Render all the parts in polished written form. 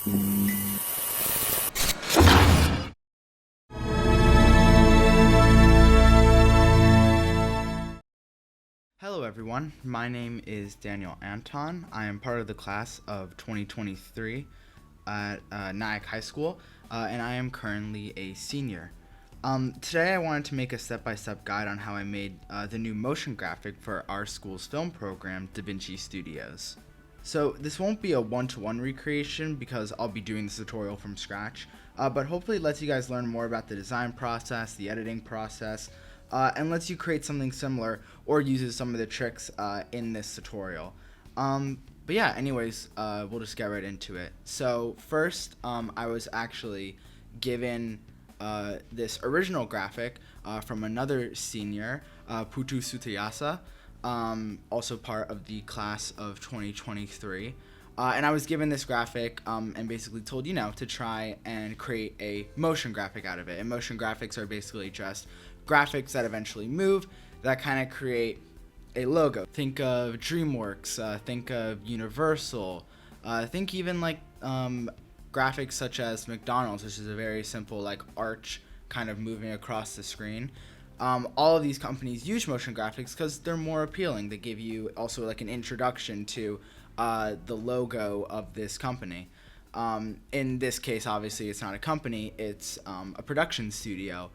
Hello everyone, my name is Daniel Anton. I am part of the class of 2023 at Nyack High School, and I am currently a senior. Today I wanted to make a step-by-step guide on how I made the new motion graphic for our school's film program, DaVinci Studios. So this won't be a one-to-one recreation because I'll be doing this tutorial from scratch, but hopefully it lets you guys learn more about the design process, the editing process, and lets you create something similar or uses some of the tricks in this tutorial. But yeah, anyways, we'll just get right into it. So first, I was actually given this original graphic from another senior, Putu Sutayasa, also part of the class of 2023. And I was given this graphic and basically told, to try and create a motion graphic out of it. And motion graphics are basically just graphics that eventually move that kind of create a logo. Think of DreamWorks, think of Universal, think even like graphics such as McDonald's, which is a very simple like arch kind of moving across the screen. All of these companies use motion graphics because they're more appealing. They give you also like an introduction to the logo of this company. In this case, obviously, it's not a company, it's a production studio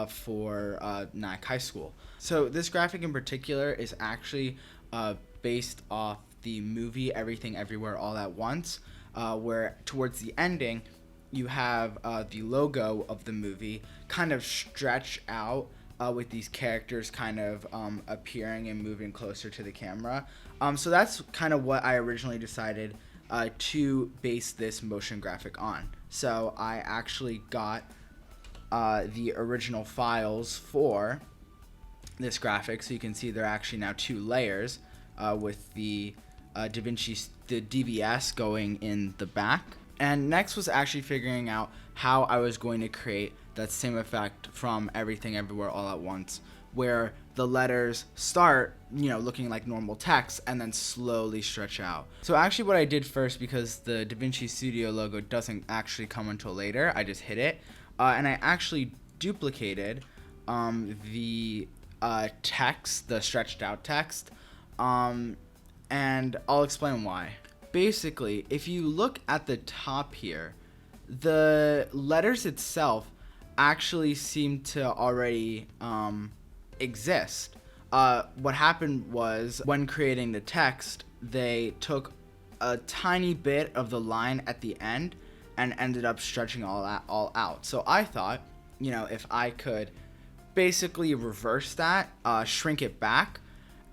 for Nyack High School. So this graphic in particular is actually based off the movie Everything Everywhere All at Once, where towards the ending, you have the logo of the movie kind of stretch out with these characters kind of appearing and moving closer to the camera. So that's kind of what I originally decided to base this motion graphic on. So I actually got the original files for this graphic, so you can see there are actually now two layers with the the DVS going in the back. And next was actually figuring out how I was going to create that same effect from Everything Everywhere All at Once, where the letters start, looking like normal text and then slowly stretch out. So actually what I did first, because the DaVinci Studio logo doesn't actually come until later, I just hit it, and I actually duplicated the text, the stretched out text, and I'll explain why. Basically, if you look at the top here, the letters itself actually seem to already exist. What happened was, when creating the text, they took a tiny bit of the line at the end and ended up stretching all out. So I thought, if I could basically reverse that, shrink it back,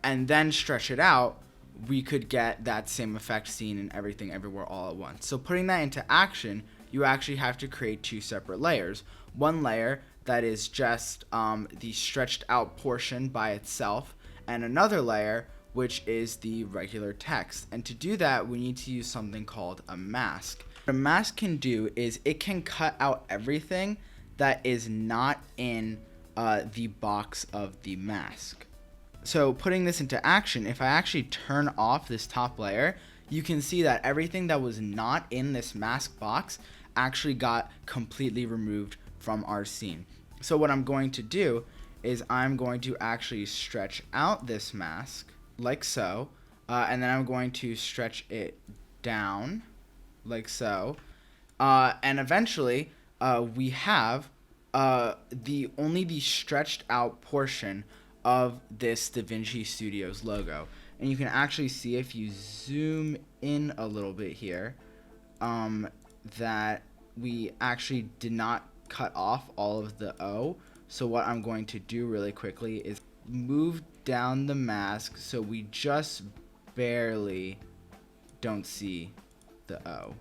and then stretch it out, we could get that same effect seen in Everything Everywhere All at Once. So putting that into action, you actually have to create two separate layers. One layer that is just the stretched out portion by itself, and another layer which is the regular text. And to do that, we need to use something called a mask. What a mask can do is it can cut out everything that is not in the box of the mask. So putting this into action, if I actually turn off this top layer, you can see that everything that was not in this mask box actually got completely removed from our scene. So what I'm going to do is I'm going to actually stretch out this mask like so, and then I'm going to stretch it down like so, and eventually we have only the stretched out portion of this DaVinci Studios logo. And you can actually see, if you zoom in a little bit here, that we actually did not cut off all of the O. So what I'm going to do really quickly is move down the mask so we just barely don't see the O.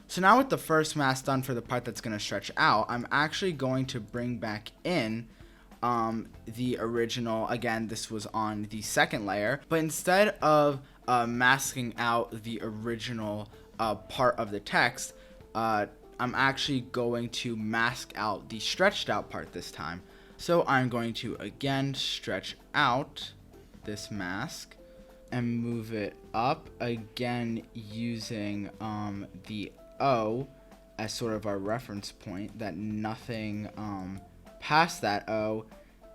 So now with the first mask done for the part that's going to stretch out, I'm actually going to bring back in the original. Again, this was on the second layer, but instead of masking out the original part of the text, I'm actually going to mask out the stretched out part this time. So I'm going to again stretch out this mask and move it up, again using the O as sort of our reference point, that nothing past that O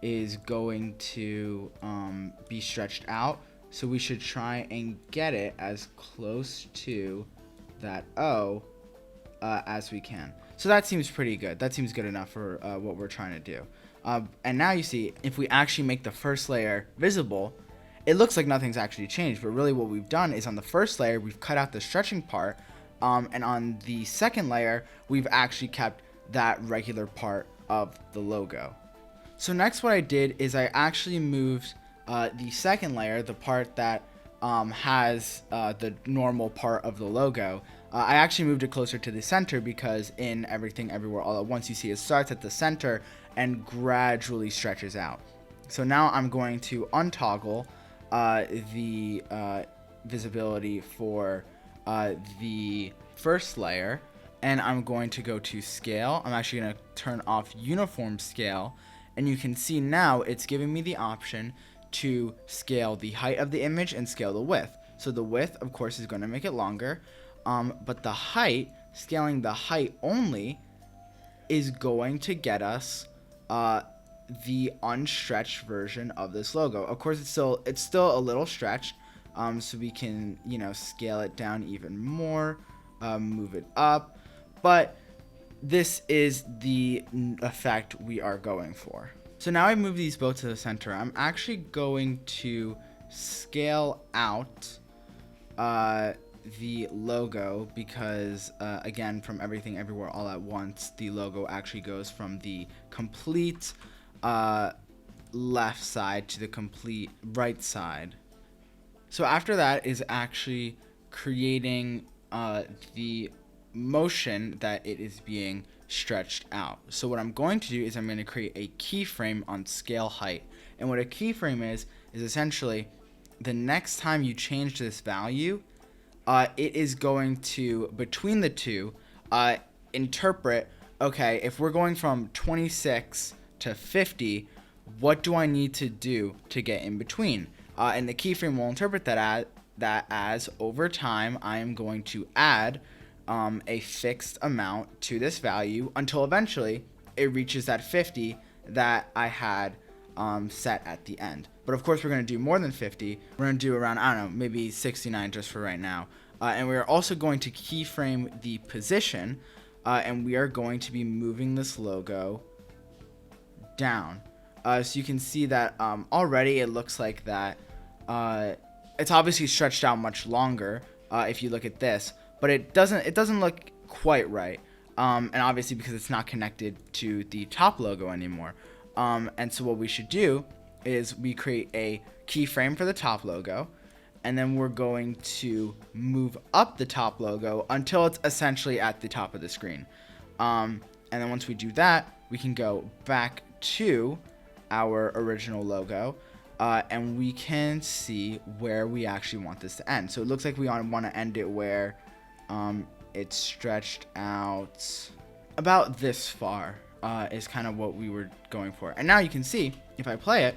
is going to be stretched out. So we should try and get it as close to that O as we can. So that seems pretty good. That seems good enough for what we're trying to do. And now you see, if we actually make the first layer visible, it looks like nothing's actually changed. But really what we've done is on the first layer, we've cut out the stretching part. And on the second layer, we've actually kept that regular part of the logo. So next what I did is I actually moved the second layer, the part that has the normal part of the logo. I actually moved it closer to the center because in Everything Everywhere All at Once, you see it starts at the center and gradually stretches out. So now I'm going to untoggle the visibility for the first layer, and I'm going to go to scale. I'm actually going to turn off uniform scale, and you can see now it's giving me the option to scale the height of the image and scale the width. So the width, of course, is going to make it longer, but the height, scaling the height only, is going to get us the unstretched version of this logo. Of course, it's still a little stretched, so we can scale it down even more, move it up, but this is the effect we are going for. So now I've moved these both to the center. I'm actually going to scale out the logo because again, from Everything Everywhere All at Once, the logo actually goes from the complete left side to the complete right side. So after that is actually creating the motion that it is being stretched out. So what I'm going to do is I'm going to create a keyframe on scale height. And what a keyframe is essentially the next time you change this value, it is going to, between the two, interpret, okay, if we're going from 26 to 50, what do I need to do to get in between? And the keyframe will interpret that as over time, I am going to add a fixed amount to this value until eventually it reaches that 50 that I had set at the end. But of course, we're going to do more than 50. We're going to do around, I don't know, maybe 69 just for right now. And we are also going to keyframe the position, and we are going to be moving this logo down. So you can see that already it looks like that it's obviously stretched out much longer if you look at this, but it doesn't look quite right, and obviously because it's not connected to the top logo anymore. And so what we should do is we create a keyframe for the top logo, and then we're going to move up the top logo until it's essentially at the top of the screen. And then once we do that, we can go back to our original logo, and we can see where we actually want this to end. So it looks like we want to end it where it's stretched out about this far, is kind of what we were going for. And now you can see, if I play it,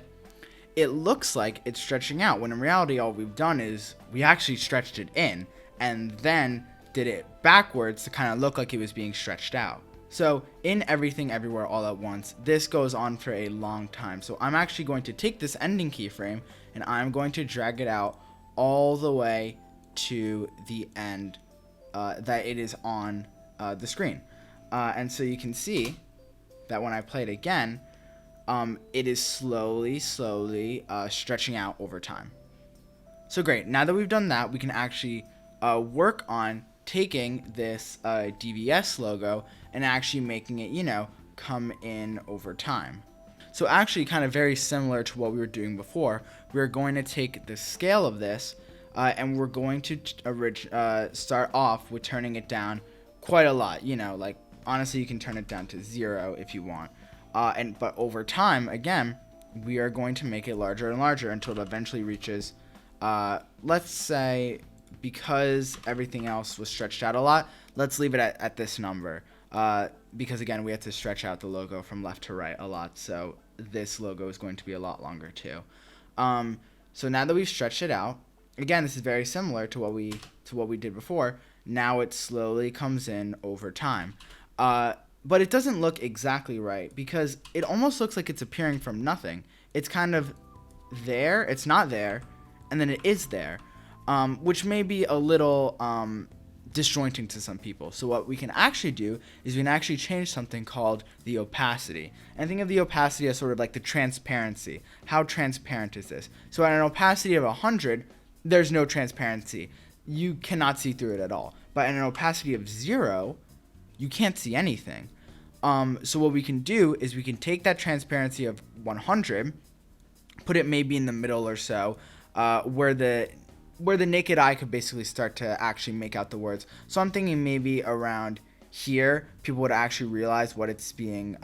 it looks like it's stretching out, when in reality all we've done is we actually stretched it in and then did it backwards to kind of look like it was being stretched out. So in Everything Everywhere All at Once, this goes on for a long time. So I'm actually going to take this ending keyframe and I'm going to drag it out all the way to the end that it is on the screen. And so you can see that when I play it again, it is slowly stretching out over time. So great. Now that we've done that, we can actually work on taking this DVS logo and actually making it, come in over time. So actually kind of very similar to what we were doing before, we're going to take the scale of this and we're going to start off with turning it down quite a lot. Like honestly, you can turn it down to 0 if you want. But over time, again, we are going to make it larger and larger until it eventually reaches, let's say, because everything else was stretched out a lot, let's leave it at this number. Because again, we have to stretch out the logo from left to right a lot, so this logo is going to be a lot longer too. So now that we've stretched it out, again, this is very similar to what we did before. Now it slowly comes in over time. But it doesn't look exactly right because it almost looks like it's appearing from nothing. It's kind of there, it's not there, and then it is there, which may be a little disjointing to some people. So what we can actually do is we can actually change something called the opacity. And think of the opacity as sort of like the transparency. How transparent is this? So at an opacity of 100, there's no transparency. You cannot see through it at all. But at an opacity of 0, you can't see anything. So what we can do is we can take that transparency of 100, put it maybe in the middle or so, where the naked eye could basically start to actually make out the words. So I'm thinking maybe around here, people would actually realize what is being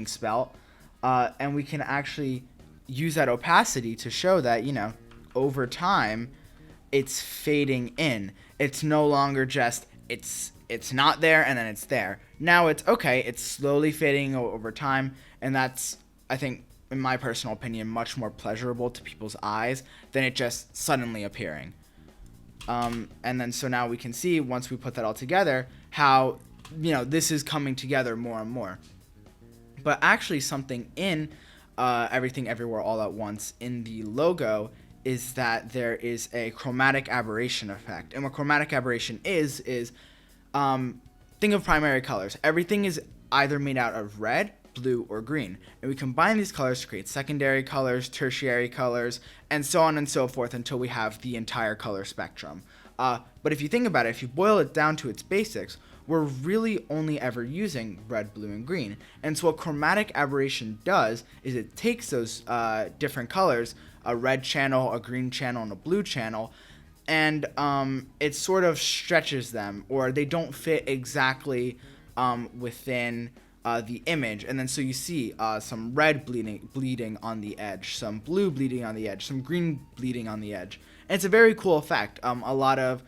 spelt, and we can actually use that opacity to show that, over time, it's fading in. It's no longer just it's not there and then it's there. Now it's okay. It's slowly fading over time, and that's, I think, in my personal opinion, much more pleasurable to people's eyes than it just suddenly appearing. And then so now we can see, once we put that all together, how this is coming together more and more. But actually, something in Everything Everywhere All at Once in the logo is that there is a chromatic aberration effect. And what chromatic aberration is think of primary colors. Everything is either made out of red, blue, or green. And we combine these colors to create secondary colors, tertiary colors, and so on and so forth until we have the entire color spectrum. But if you think about it, if you boil it down to its basics, we're really only ever using red, blue, and green. And so what chromatic aberration does is it takes those different colors, a red channel, a green channel, and a blue channel, and it sort of stretches them, or they don't fit exactly within the image. And then so you see some red bleeding on the edge, some blue bleeding on the edge, some green bleeding on the edge. And it's a very cool effect. A lot of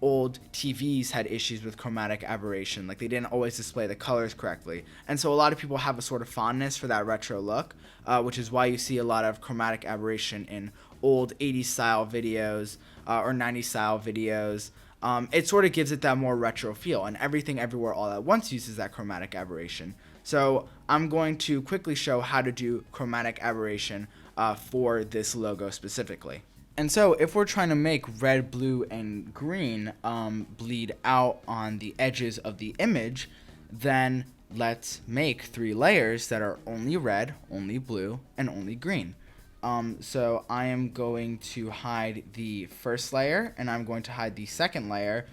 old TVs had issues with chromatic aberration, like they didn't always display the colors correctly, and so a lot of people have a sort of fondness for that retro look, which is why you see a lot of chromatic aberration in old 80s style videos or 90s style videos. It sort of gives it that more retro feel, and Everything Everywhere All at Once uses that chromatic aberration. So I'm going to quickly show how to do chromatic aberration for this logo specifically. And so if we're trying to make red, blue, and green bleed out on the edges of the image, then let's make 3 layers that are only red, only blue, and only green. So I am going to hide the first layer, and I'm going to hide the second layer.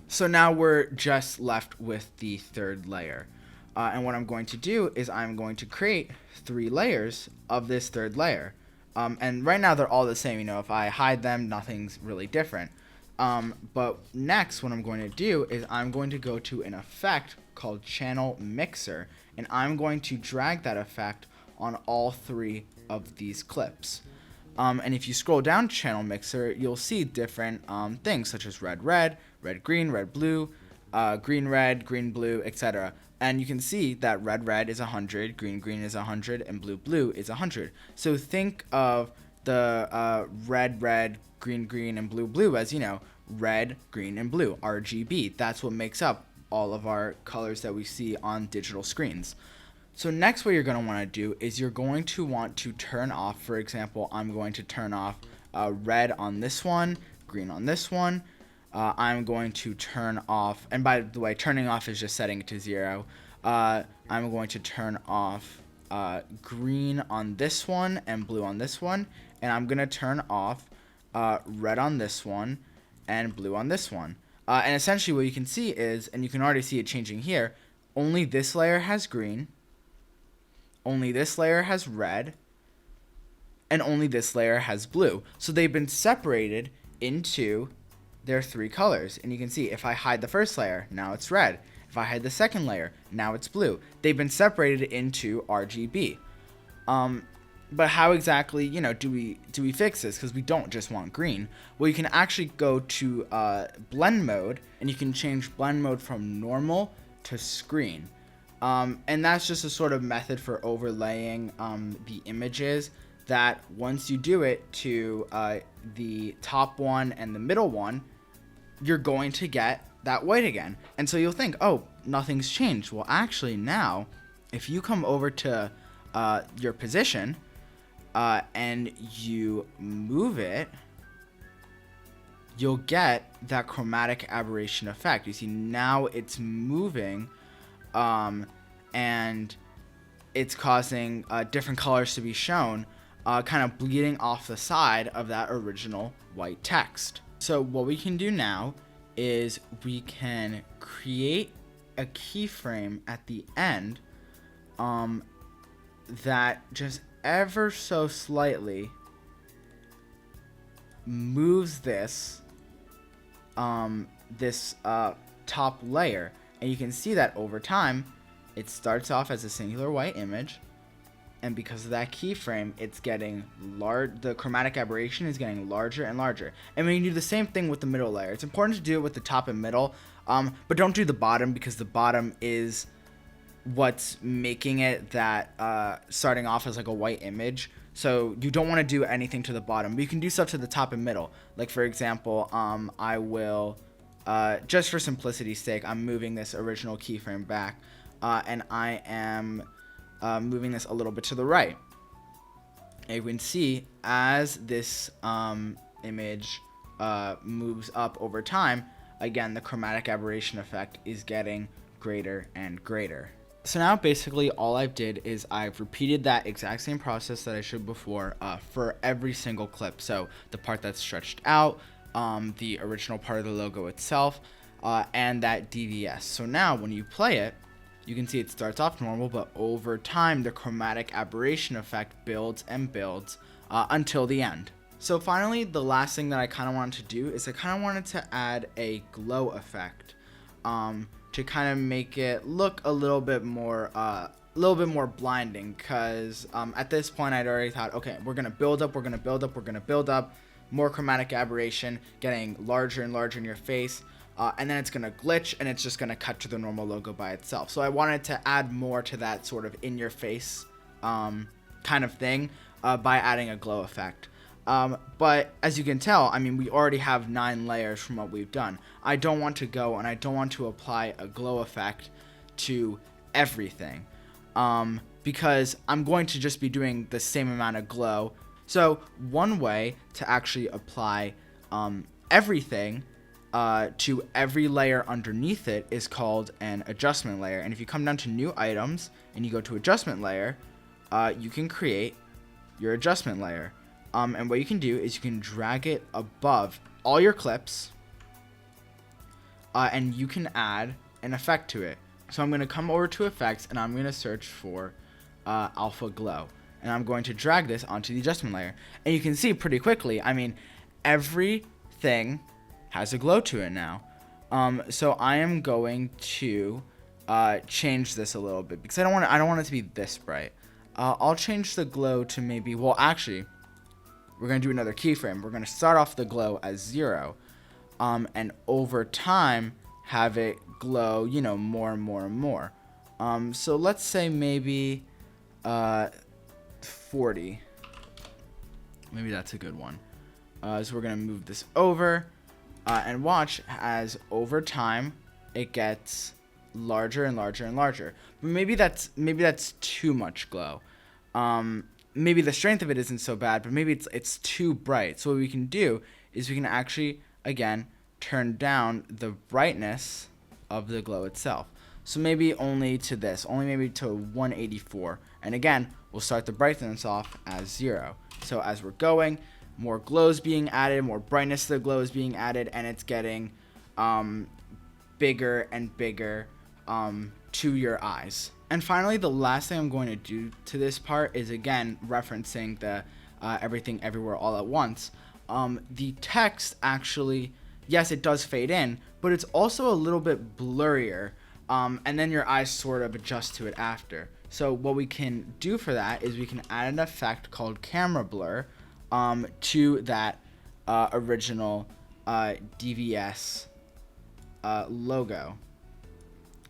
So now we're just left with the third layer. And what I'm going to do is I'm going to create 3 layers of this third layer. And right now they're all the same. If I hide them, nothing's really different. But next, what I'm going to do is I'm going to go to an effect called Channel Mixer, and I'm going to drag that effect on all 3 of these clips. And if you scroll down to Channel Mixer, you'll see different things such as red, red, red, green, red, blue, green, red, green, blue, etc. And you can see that red, red is 100, green, green is 100, and blue, blue is 100. So think of the red, red, green, green, and blue, blue as, red, green, and blue, RGB. That's what makes up all of our colors that we see on digital screens. So next, what you're going to want to do is you're going to want to turn off, for example, I'm going to turn off red on this one, green on this one. I'm going to turn off, and by the way, turning off is just setting it to 0. I'm going to turn off green on this one and blue on this one, and I'm going to turn off red on this one and blue on this one. And essentially what you can see is, and you can already see it changing here, only this layer has green, only this layer has red, and only this layer has blue. So they've been separated into their 3 colors. And you can see if I hide the first layer, now it's red. If I hide the second layer, now it's blue. They've been separated into RGB. But how exactly, do we fix this? Because we don't just want green. Well, you can actually go to blend mode, and you can change blend mode from normal to screen. And that's just a sort of method for overlaying the images that once you do it to the top one and the middle one, you're going to get that white again. And so you'll think, oh, nothing's changed. Well, actually now, if you come over to your position and you move it, you'll get that chromatic aberration effect. You see, now it's moving and it's causing different colors to be shown, kind of bleeding off the side of that original white text. So what we can do now is we can create a keyframe at the end that just ever so slightly moves this top layer, and you can see that over time it starts off as a singular white image, and because of that keyframe, it's getting large. The chromatic aberration is getting larger and larger. And when you do the same thing with the middle layer, it's important to do it with the top and middle, but don't do the bottom, because the bottom is what's making it that starting off as like a white image. So you don't want to do anything to the bottom, but you can do stuff to the top and middle. Like for example, I will, just for simplicity's sake, I'm moving this original keyframe back, and I am moving this a little bit to the right. And you can see as this image moves up over time, again, the chromatic aberration effect is getting greater and greater. So now basically all I did is I've repeated that exact same process that I showed before for every single clip. So the part that's stretched out, the original part of the logo itself, and that DVS. So now when you play it, you can see it starts off normal, but over time the chromatic aberration effect builds and builds until the end. So finally, the last thing that I kind of wanted to do is I kind of wanted to add a glow effect to kind of make it look a little bit more blinding, because at this point I'd already thought, okay, we're gonna build up, more chromatic aberration, getting larger and larger in your face, and then it's gonna glitch and it's just gonna cut to the normal logo by itself. So I wanted to add more to that sort of in your face kind of thing by adding a glow effect. But as you can tell, I mean, we already have 9 layers from what we've done. I don't want to go and I don't want to apply a glow effect to everything, because I'm going to just be doing the same amount of glow. So one way to actually apply everything to every layer underneath it is called an adjustment layer. And if you come down to new items and you go to adjustment layer, you can create your adjustment layer. And what you can do is you can drag it above all your clips, and you can add an effect to it. So I'm going to come over to effects and I'm going to search for alpha glow, and I'm going to drag this onto the adjustment layer. And you can see pretty quickly, I mean, everything has a glow to it now. So I am going to change this a little bit, because I don't want it to be this bright. I'll change the glow to maybe, well, actually, we're going to do another keyframe. We're going to start off the glow as 0, and over time have it glow, you know, more and more and more. So let's say maybe 40. Maybe that's a good one. So we're going to move this over and watch as over time it gets larger and larger and larger. But maybe that's too much glow. Maybe the strength of it isn't so bad, but maybe it's too bright. So what we can do is we can actually, again, turn down the brightness of the glow itself. So maybe only to this, only maybe to 184. And again, we'll start the brightness off as 0. So as we're going, more glow is being added, more brightness to the glow is being added, and it's getting bigger and bigger to your eyes. And finally, the last thing I'm going to do to this part is, again, referencing the everything everywhere all at once. The text actually, yes, it does fade in, but it's also a little bit blurrier, and then your eyes sort of adjust to it after. So what we can do for that is we can add an effect called camera blur to that original DVS logo.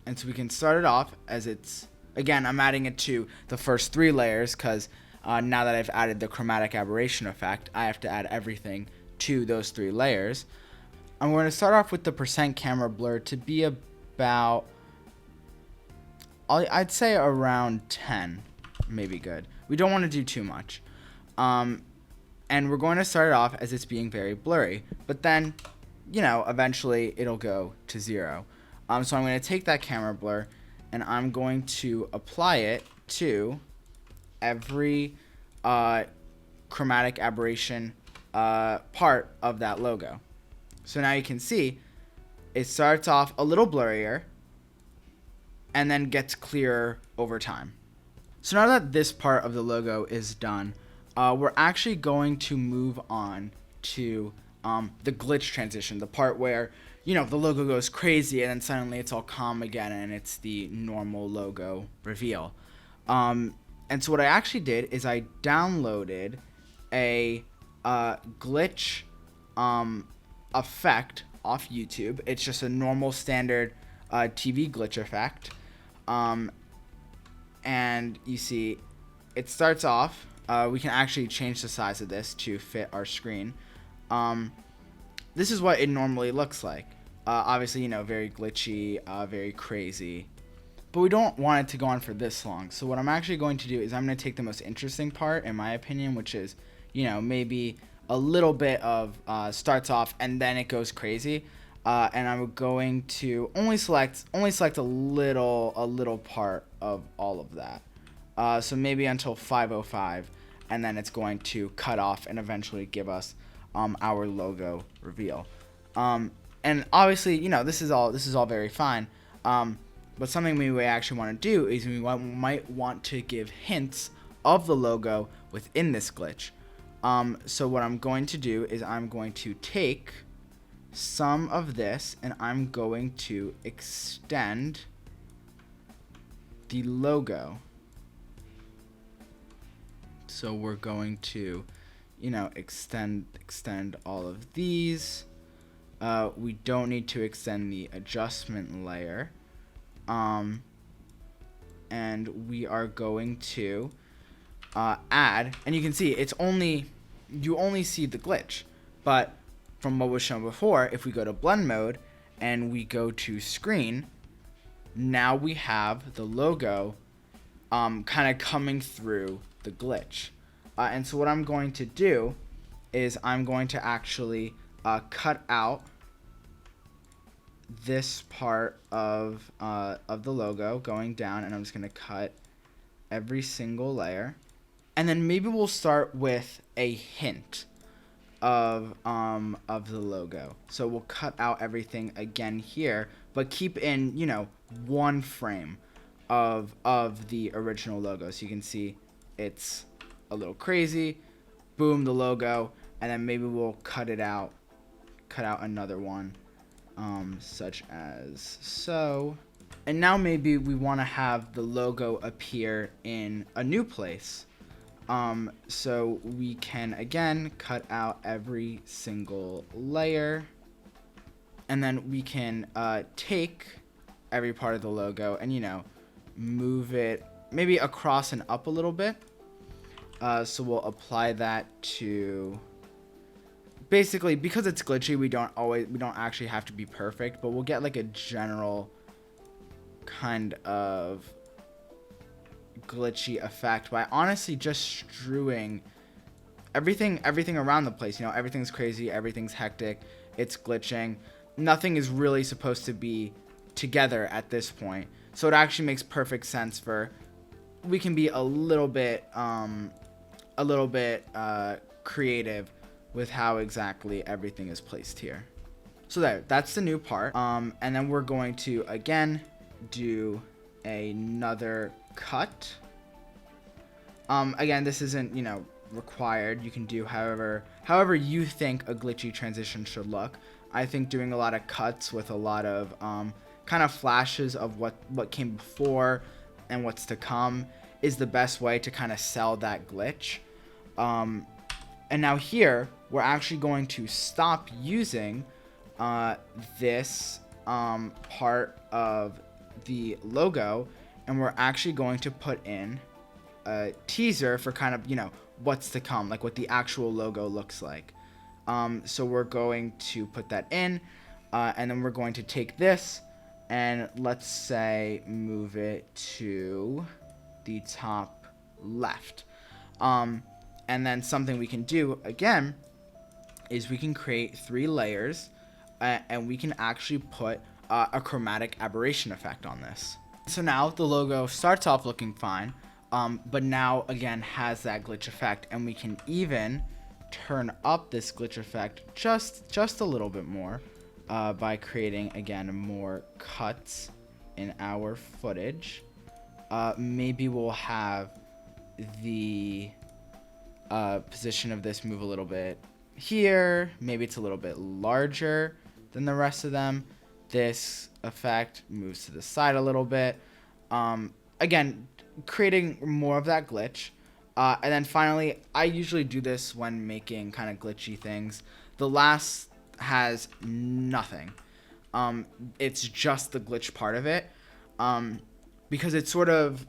And so we can start it off as it's, again, I'm adding it to the first 3 layers because now that I've added the chromatic aberration effect, I have to add everything to those 3 layers. I'm going to start off with the % camera blur to be about, I'd say around 10, maybe good. We don't want to do too much. And we're going to start it off as it's being very blurry, but then, eventually it'll go to 0. So I'm going to take that camera blur and I'm going to apply it to every chromatic aberration part of that logo. So now you can see it starts off a little blurrier and then gets clearer over time. So now that this part of the logo is done, we're actually going to move on to the glitch transition, the part where, the logo goes crazy and then suddenly it's all calm again and it's the normal logo reveal. And so what I actually did is I downloaded a glitch effect off YouTube. It's just a normal standard TV glitch effect. And you see it starts off, we can actually change the size of this to fit our screen. This is what it normally looks like. Obviously, very glitchy, very crazy. But we don't want it to go on for this long. So what I'm actually going to do is I'm going to take the most interesting part, in my opinion, which is, maybe a little bit of starts off and then it goes crazy. And I'm going to only select a little part of all of that. So maybe until 505, and then it's going to cut off and eventually give us our logo reveal. And obviously, this is all very fine. But something we actually want to do is we might want to give hints of the logo within this glitch. So what I'm going to do is I'm going to take some of this and I'm going to extend the logo. So we're going to, extend all of these. We don't need to extend the adjustment layer. And we are going to add, and you can see you only see the glitch, but from what was shown before, if we go to blend mode and we go to screen, now we have the logo kind of coming through the glitch. And so what I'm going to do is I'm going to actually cut out this part of the logo going down, and I'm just going to cut every single layer. And then maybe we'll start with a hint of the logo. So we'll cut out everything again here, but keep in, one frame of the original logo. So you can see it's a little crazy. Boom, the logo, and then maybe we'll cut out another one, such as so. And now maybe we want to have the logo appear in a new place. So we can again cut out every single layer, and then we can take every part of the logo and move it maybe across and up a little bit. So we'll apply that to, basically, because it's glitchy, we don't actually have to be perfect, but we'll get like a general kind of glitchy effect by honestly just strewing everything around the place. Everything's crazy, everything's hectic, it's glitching, nothing is really supposed to be together at this point. So it actually makes perfect sense for, we can be a little bit creative with how exactly everything is placed here. So that's the new part. And then we're going to again do another cut. Again, this isn't required. You can do however you think a glitchy transition should look. I think doing a lot of cuts with a lot of kind of flashes of what came before and what's to come is the best way to kind of sell that glitch. And now here we're actually going to stop using this part of the logo, and we're actually going to put in a teaser for kind of, what's to come, like what the actual logo looks like. So we're going to put that in, and then we're going to take this and let's say move it to the top left. And then something we can do again is we can create 3 layers, and we can actually put a chromatic aberration effect on this. So now the logo starts off looking fine, but now again has that glitch effect, and we can even turn up this glitch effect just a little bit more by creating again more cuts in our footage. Maybe we'll have the position of this move a little bit here. Maybe it's a little bit larger than the rest of them. This effect moves to the side a little bit. Again, creating more of that glitch. And then finally, I usually do this when making kind of glitchy things. The last has nothing. It's just the glitch part of it. Because it's sort of,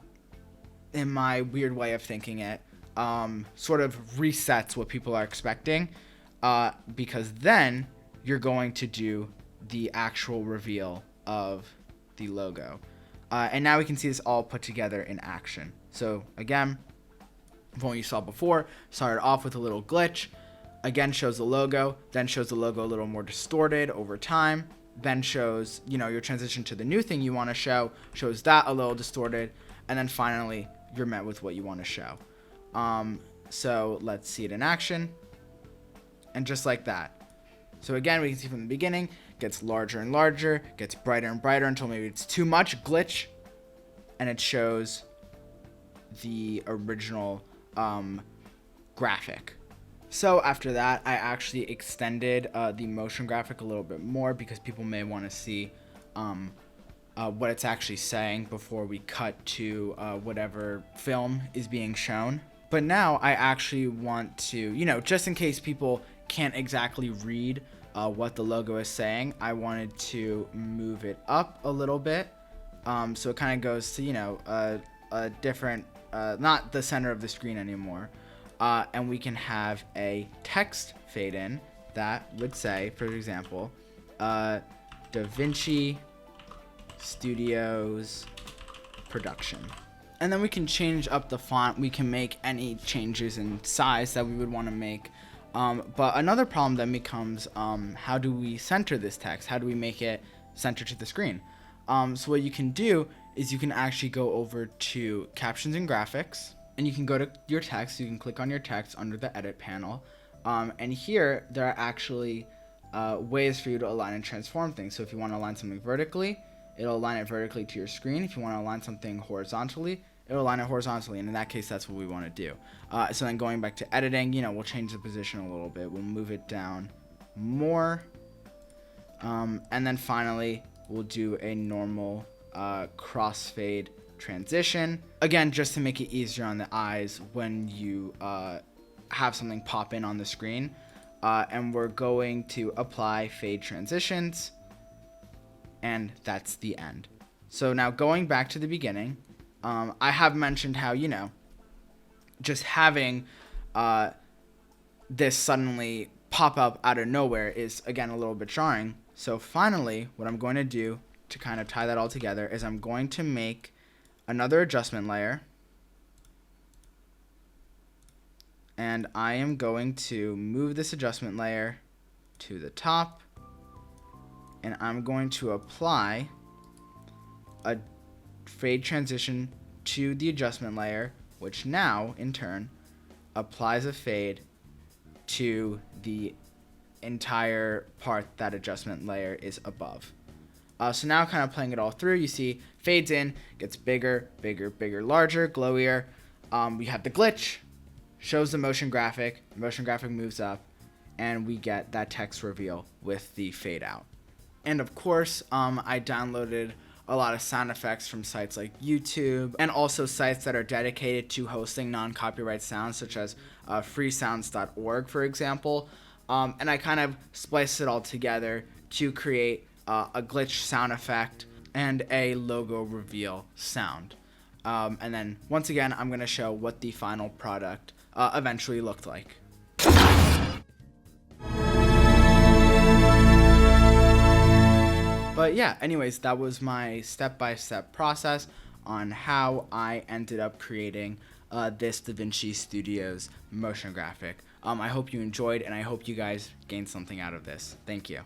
in my weird way of thinking it, sort of resets what people are expecting. Because then you're going to do the actual reveal of the logo. And now we can see this all put together in action. So again, from what you saw before, started off with a little glitch, again shows the logo, then shows the logo a little more distorted over time, then shows, your transition to the new thing you want to show, shows that a little distorted, and then finally you're met with what you want to show. So let's see it in action, and just like that. So again, we can see from the beginning, gets larger and larger, gets brighter and brighter until maybe it's too much glitch, and it shows the original graphic. So after that, I actually extended the motion graphic a little bit more because people may want to see what it's actually saying before we cut to whatever film is being shown. But now I actually want to, just in case people can't exactly read what the logo is saying, I wanted to move it up a little bit. So it kind of goes to, a different, not the center of the screen anymore. And we can have a text fade in that would say, for example, DaVinci Studios production. And then we can change up the font. We can make any changes in size that we would want to make. But another problem then becomes, how do we center this text? How do we make it center to the screen? So what you can do is you can actually go over to captions and graphics, and you can go to your text. You can click on your text under the edit panel. And here there are actually ways for you to align and transform things. So if you want to align something vertically, it'll align it vertically to your screen. If you want to align something horizontally, it'll align it horizontally. And in that case, that's what we want to do. So then going back to editing, we'll change the position a little bit. We'll move it down more. And then finally, we'll do a normal crossfade transition. Again, just to make it easier on the eyes when you have something pop in on the screen. And we're going to apply fade transitions. And that's the end. So now going back to the beginning, I have mentioned how, just having this suddenly pop up out of nowhere is, again, a little bit jarring. So finally, what I'm going to do to kind of tie that all together is I'm going to make another adjustment layer. And I am going to move this adjustment layer to the top. And I'm going to apply a fade transition to the adjustment layer, which now, in turn, applies a fade to the entire part that adjustment layer is above. So now kind of playing it all through, you see fades in, gets bigger, bigger, bigger, larger, glowier. We have the glitch, shows the motion graphic moves up, and we get that text reveal with the fade out. And of course, I downloaded a lot of sound effects from sites like YouTube, and also sites that are dedicated to hosting non-copyright sounds, such as freesounds.org, for example. And I kind of spliced it all together to create a glitch sound effect and a logo reveal sound. And then once again, I'm going to show what the final product eventually looked like. But yeah, anyways, that was my step-by-step process on how I ended up creating this DaVinci Studio's motion graphic. I hope you enjoyed, and I hope you guys gained something out of this. Thank you.